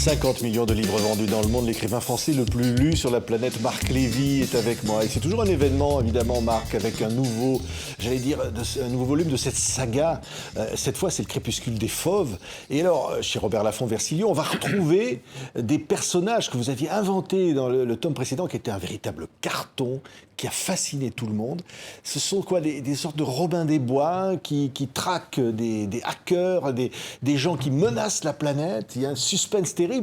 50 millions de livres vendus dans le monde. L'écrivain français le plus lu sur la planète, Marc Lévy, est avec moi. Et c'est toujours un événement, évidemment, Marc, avec un nouveau volume de cette saga. Cette fois, c'est le Crépuscule des Fauves. Et alors, chez Robert Laffont-Versillon, on va retrouver des personnages que vous aviez inventés dans le tome précédent, qui était un véritable carton, qui a fasciné tout le monde. Ce sont quoi, des sortes de Robin des Bois qui traquent des hackers, des gens qui menacent la planète. Il y a un suspense terrible.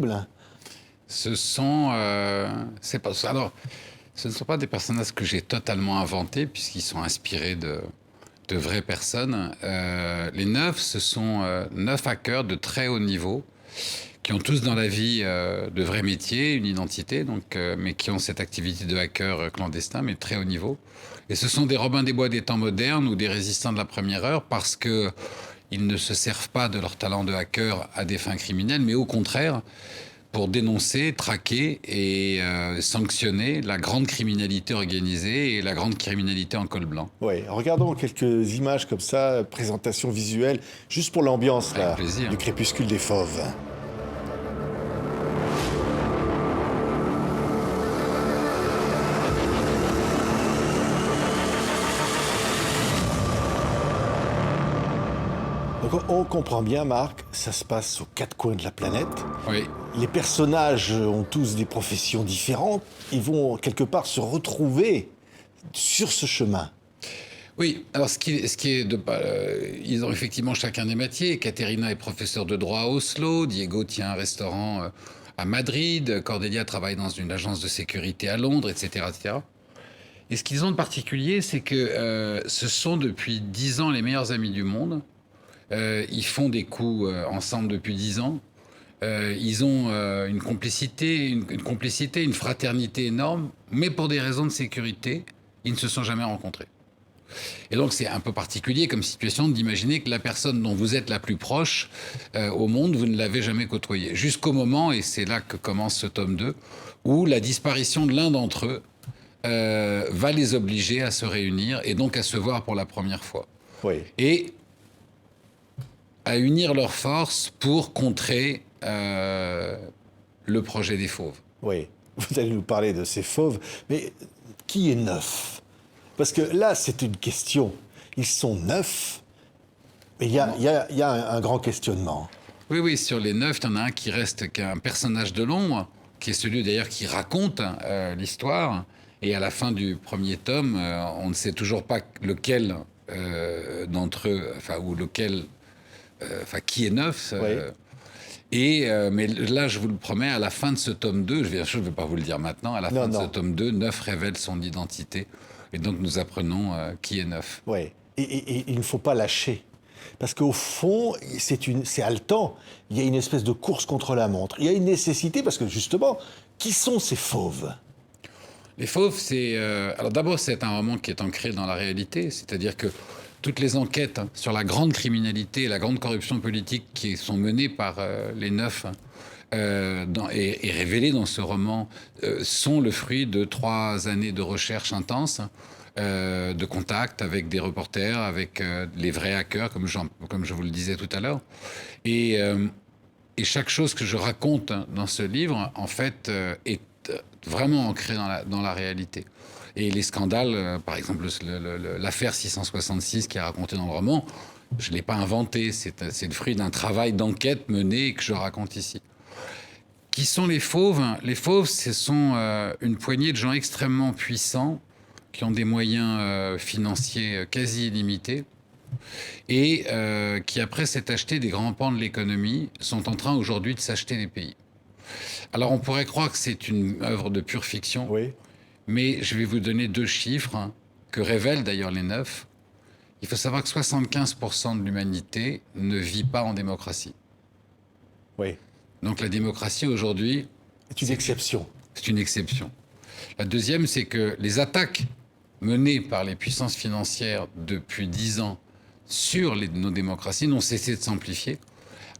Ce sont... alors, ce ne sont pas des personnages que j'ai totalement inventés, puisqu'ils sont inspirés de vraies personnes. Les 9, ce sont 9 hackers de très haut niveau, qui ont tous dans la vie de vrais métiers, une identité, mais qui ont cette activité de hacker clandestin, mais de très haut niveau. Et ce sont des Robins des Bois des temps modernes ou des résistants de la première heure, parce qu'ils ne se servent pas de leur talent de hacker à des fins criminelles, mais au contraire, pour dénoncer, traquer et sanctionner la grande criminalité organisée et la grande criminalité en col blanc. Oui, regardons quelques images comme ça, présentation visuelle, juste pour l'ambiance là, du Crépuscule des Fauves. Donc on comprend bien, Marc, ça se passe aux quatre coins de la planète. Oui. Les personnages ont tous des professions différentes. Ils vont quelque part se retrouver sur ce chemin. Oui, alors ils ont effectivement chacun des métiers. Caterina est professeure de droit à Oslo, Diego tient un restaurant à Madrid, Cordelia travaille dans une agence de sécurité à Londres, etc., etc. Et ce qu'ils ont de particulier, c'est que ce sont depuis 10 ans les meilleurs amis du monde. Ils font des coups ensemble depuis 10 ans. Ils ont une complicité, une fraternité énorme, mais pour des raisons de sécurité, ils ne se sont jamais rencontrés. Et donc c'est un peu particulier comme situation d'imaginer que la personne dont vous êtes la plus proche au monde, vous ne l'avez jamais côtoyée. Jusqu'au moment, et c'est là que commence ce tome 2, où la disparition de l'un d'entre eux va les obliger à se réunir et donc à se voir pour la première fois. Oui. Et à unir leurs forces pour contrer le projet des Fauves. Oui, vous allez nous parler de ces Fauves, mais qui est neuf? Parce que là, c'est une question. Ils sont 9, mais il y a un grand questionnement. Oui, sur les 9, il y en a un qui reste qu'un personnage de l'ombre, qui est celui d'ailleurs qui raconte l'histoire. Et à la fin du premier tome, on ne sait toujours pas lequel d'entre eux, ou lequel... qui est 9 Oui. Mais là, je vous le promets, à la fin de ce tome 2, je ne vais pas vous le dire maintenant, à la fin de ce tome 2, 9 révèle son identité. Et donc, nous apprenons qui est 9. Oui, et il ne faut pas lâcher. Parce qu'au fond, c'est haletant. Il y a une espèce de course contre la montre. Il y a une nécessité, parce que justement, qui sont ces Fauves? Les Fauves, alors d'abord, c'est un roman qui est ancré dans la réalité, c'est-à-dire que toutes les enquêtes sur la grande criminalité et la grande corruption politique qui sont menées par les 9 et révélées dans ce roman sont le fruit de 3 années de recherche intense, de contact avec des reporters, avec les vrais hackers, comme je vous le disais tout à l'heure. Et chaque chose que je raconte dans ce livre, en fait, est vraiment ancrée dans la réalité. Et les scandales, par exemple l'affaire 666 qui est racontée dans le roman, je ne l'ai pas inventé, c'est le fruit d'un travail d'enquête mené et que je raconte ici. Qui sont les Fauves? Les Fauves, ce sont une poignée de gens extrêmement puissants qui ont des moyens financiers quasi illimités et qui, après s'être achetés des grands pans de l'économie, sont en train aujourd'hui de s'acheter des pays. Alors on pourrait croire que c'est une œuvre de pure fiction. Oui. Mais je vais vous donner 2 chiffres que révèlent d'ailleurs les 9. Il faut savoir que 75% de l'humanité ne vit pas en démocratie. Oui. Donc la démocratie aujourd'hui... C'est une exception. C'est une exception. La deuxième, c'est que les attaques menées par les puissances financières depuis 10 ans sur nos démocraties n'ont cessé de s'amplifier,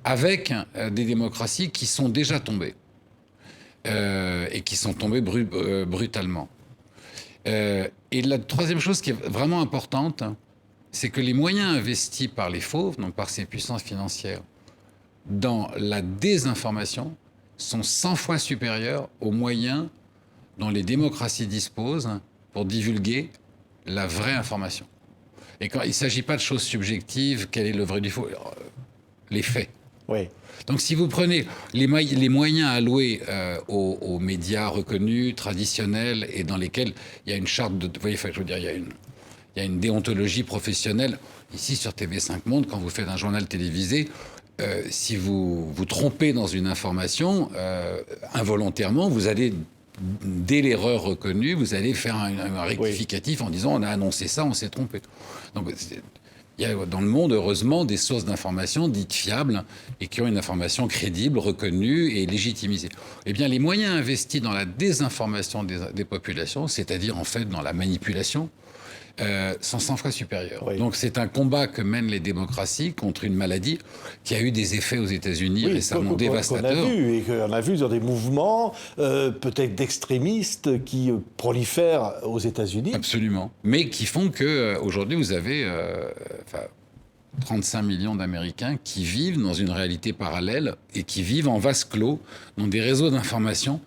avec des démocraties qui sont déjà tombées. Et qui sont tombées brutalement. Et la troisième chose qui est vraiment importante, c'est que les moyens investis par les Fauves, donc par ces puissances financières, dans la désinformation, sont 100 fois supérieurs aux moyens dont les démocraties disposent pour divulguer la vraie information. Et quand il ne s'agit pas de choses subjectives, quel est le vrai du faux, les faits. Oui. Donc si vous prenez les moyens alloués aux médias reconnus, traditionnels, et dans lesquels il y a une charte de... Vous voyez, je veux dire, il y a une déontologie professionnelle. Ici, sur TV5 Monde, quand vous faites un journal télévisé, si vous vous trompez dans une information, involontairement, vous allez, dès l'erreur reconnue, vous allez faire un rectificatif en disant on a annoncé ça, on s'est trompé. Donc, il y a dans le monde, heureusement, des sources d'information dites fiables et qui ont une information crédible, reconnue et légitimisée. Eh bien, les moyens investis dans la désinformation des populations, c'est-à-dire en fait dans la manipulation, sont 100 fois supérieurs. Oui. Donc c'est un combat que mènent les démocraties contre une maladie qui a eu des effets aux États-Unis récemment dévastateurs. On a vu dans des mouvements peut-être d'extrémistes qui prolifèrent aux États-Unis. Absolument. Mais qui font qu'aujourd'hui vous avez 35 millions d'Américains qui vivent dans une réalité parallèle et qui vivent en vase clos dans des réseaux d'information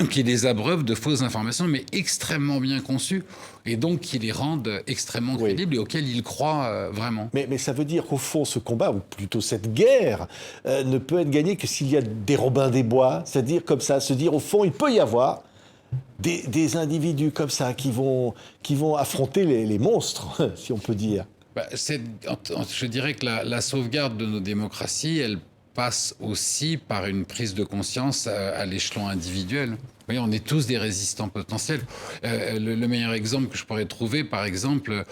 qui les abreuvent de fausses informations, mais extrêmement bien conçues, et donc qui les rendent extrêmement crédibles et auxquelles ils croient vraiment. Mais ça veut dire qu'au fond, ce combat, ou plutôt cette guerre, ne peut être gagné que s'il y a des Robins des Bois, c'est-à-dire comme ça, se dire au fond, il peut y avoir des individus comme ça qui vont affronter les monstres, si on peut dire. Je dirais que la sauvegarde de nos démocraties, elle passe aussi par une prise de conscience à l'échelon individuel. Vous voyez, on est tous des résistants potentiels. Le meilleur exemple que je pourrais trouver, par exemple,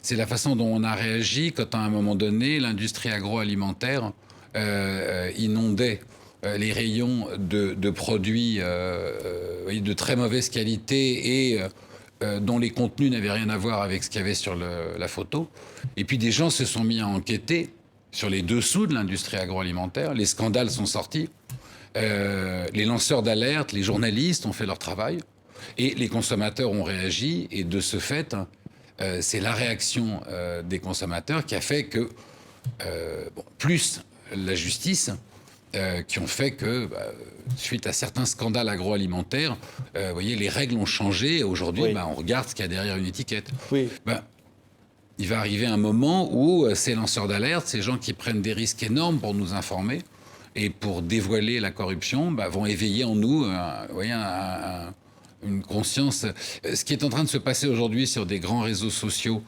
c'est la façon dont on a réagi quand, à un moment donné, l'industrie agroalimentaire inondait les rayons de produits de très mauvaise qualité et dont les contenus n'avaient rien à voir avec ce qu'il y avait sur la photo. Et puis des gens se sont mis à enquêter sur les dessous de l'industrie agroalimentaire. Les scandales sont sortis. Les lanceurs d'alerte, les journalistes ont fait leur travail. Et les consommateurs ont réagi. Et de ce fait, c'est la réaction des consommateurs qui a fait que, plus la justice, qui ont fait que, suite à certains scandales agroalimentaires, vous voyez, les règles ont changé. Et aujourd'hui, on regarde ce qu'il y a derrière une étiquette. Oui. Il va arriver un moment où ces lanceurs d'alerte, ces gens qui prennent des risques énormes pour nous informer et pour dévoiler la corruption, vont éveiller en nous une conscience. Ce qui est en train de se passer aujourd'hui sur des grands réseaux sociaux,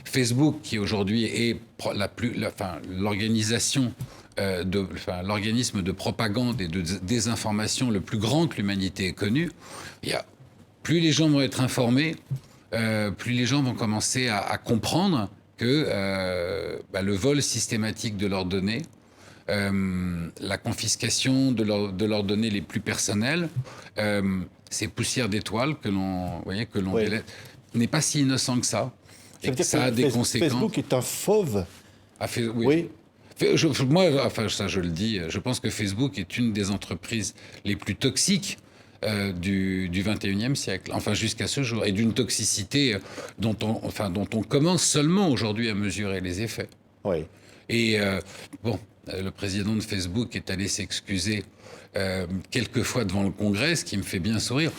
Facebook, qui aujourd'hui est l'organisation l'organisme de propagande et de désinformation le plus grand que l'humanité ait connu, plus les gens vont être informés, plus les gens vont commencer à comprendre que le vol systématique de leurs données, la confiscation de leurs données les plus personnelles, ces poussières d'étoiles que l'on délaisse, n'est pas si innocent que ça. Ça veut dire que a des conséquences. Facebook est un fauve. Oui. Je le dis, je pense que Facebook est une des entreprises les plus toxiques du 21e siècle, jusqu'à ce jour, et d'une toxicité dont on commence seulement aujourd'hui à mesurer les effets. Oui. Et le président de Facebook est allé s'excuser quelques fois devant le Congrès, ce qui me fait bien sourire.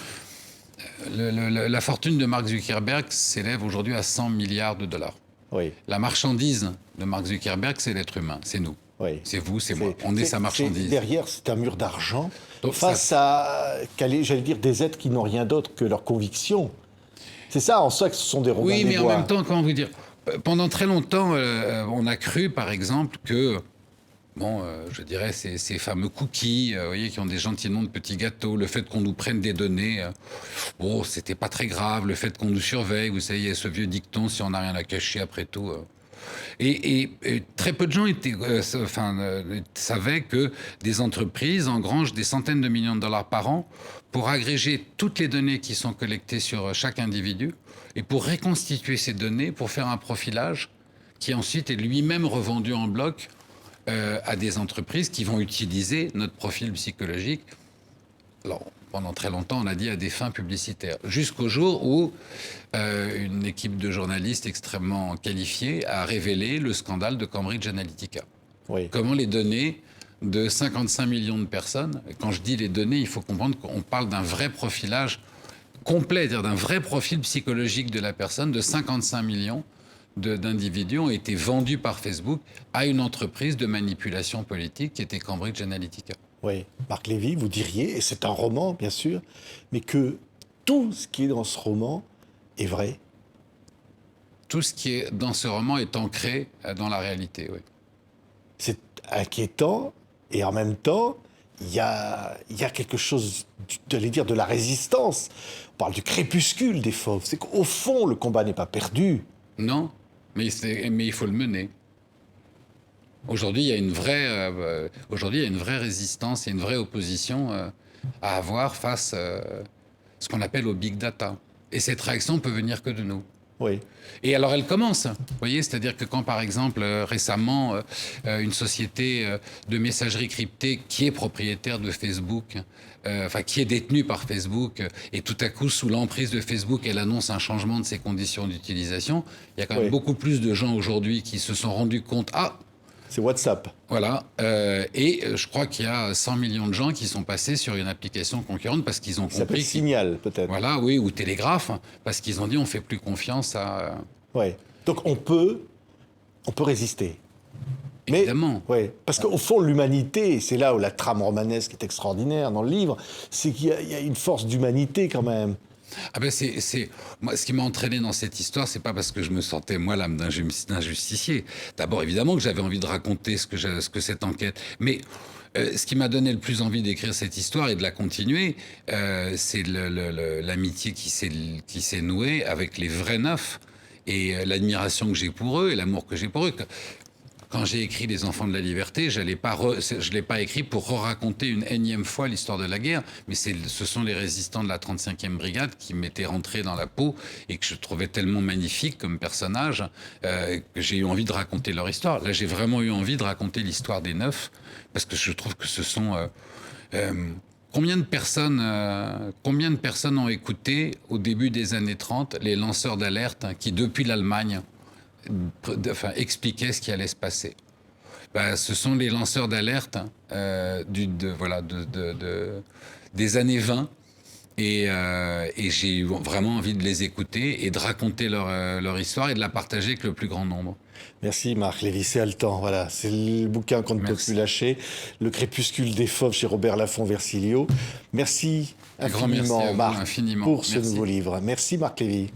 La fortune de Mark Zuckerberg s'élève aujourd'hui à 100 milliards de dollars. Oui. La marchandise de Mark Zuckerberg, c'est l'être humain, c'est nous. Oui. C'est vous, c'est moi. On est sa marchandise. Derrière, c'est un mur d'argent face à, j'allais dire, des êtres qui n'ont rien d'autre que leur conviction. C'est ça, en soi, que ce sont des Robins des Bois. Oui, mais en même temps, comment vous dire, pendant très longtemps, on a cru, par exemple, que je dirais, ces fameux cookies, vous voyez, qui ont des gentils noms de petits gâteaux, le fait qu'on nous prenne des données, c'était pas très grave, le fait qu'on nous surveille, vous savez, il y a ce vieux dicton, si on n'a rien à cacher, après tout. Et très peu de gens savaient que des entreprises engrangent des centaines de millions de dollars par an pour agréger toutes les données qui sont collectées sur chaque individu et pour reconstituer ces données, pour faire un profilage qui ensuite est lui-même revendu en bloc à des entreprises qui vont utiliser notre profil psychologique. Alors, pendant très longtemps, on a dit à des fins publicitaires, jusqu'au jour où une équipe de journalistes extrêmement qualifiés a révélé le scandale de Cambridge Analytica. Oui. Comment les données de 55 millions de personnes. Quand je dis les données, il faut comprendre qu'on parle d'un vrai profilage complet, c'est-à-dire d'un vrai profil psychologique de la personne, de 55 millions d'individus ont été vendus par Facebook à une entreprise de manipulation politique qui était Cambridge Analytica. Oui, Marc Lévy, vous diriez, et c'est un roman bien sûr, mais que tout ce qui est dans ce roman est vrai. Tout ce qui est dans ce roman est ancré dans la réalité, oui. C'est inquiétant, et en même temps, il y a quelque chose, j'allais dire, de la résistance. On parle du crépuscule des fauves. C'est qu'au fond, le combat n'est pas perdu. Non, mais il faut le mener. Aujourd'hui, il y a une vraie résistance et une vraie opposition à avoir face à ce qu'on appelle au big data. Et cette réaction peut venir que de nous. Oui. Et alors elle commence, vous voyez, c'est-à-dire que quand par exemple récemment une société de messagerie cryptée qui est propriétaire de Facebook, qui est détenue par Facebook, et tout à coup sous l'emprise de Facebook, elle annonce un changement de ses conditions d'utilisation, il y a quand même beaucoup plus de gens aujourd'hui qui se sont rendus compte, c'est WhatsApp. Voilà. Et je crois qu'il y a 100 millions de gens qui sont passés sur une application concurrente parce qu'ils ont compris. Ça Signal, peut-être. Voilà, oui, ou Télégraphe, parce qu'ils ont dit on fait plus confiance à. Oui. Donc on peut résister. Évidemment. Mais, ouais, parce qu'au fond, l'humanité, c'est là où la trame romanesque est extraordinaire dans le livre, c'est qu'il y a une force d'humanité quand même. Ah ben moi, ce qui m'a entraîné dans cette histoire, c'est pas parce que je me sentais, moi, l'âme d'un justicier. D'abord, évidemment, que j'avais envie de raconter ce que cette enquête... Mais ce qui m'a donné le plus envie d'écrire cette histoire et de la continuer, c'est l'amitié qui s'est nouée avec les vrais neufs et l'admiration que j'ai pour eux et l'amour que j'ai pour eux. Quand j'ai écrit Les Enfants de la Liberté, je ne l'ai pas écrit pour raconter une énième fois l'histoire de la guerre, mais ce sont les résistants de la 35e brigade qui m'étaient rentrés dans la peau et que je trouvais tellement magnifiques comme personnages que j'ai eu envie de raconter leur histoire. Là, j'ai vraiment eu envie de raconter l'histoire des neufs, parce que je trouve que ce sont... Combien de personnes ont écouté, au début des années 30, les lanceurs d'alerte qui, depuis l'Allemagne, expliquaient ce qui allait se passer. Ce sont les lanceurs d'alerte des années 20 et j'ai eu vraiment envie de les écouter et de raconter leur histoire et de la partager avec le plus grand nombre. Merci Marc Lévy, c'est Haletant, voilà, c'est le bouquin qu'on ne peut plus lâcher, Le crépuscule des fauves chez Robert Laffont-Versilio. Merci infiniment Marc pour ce nouveau livre. Merci Marc Lévy.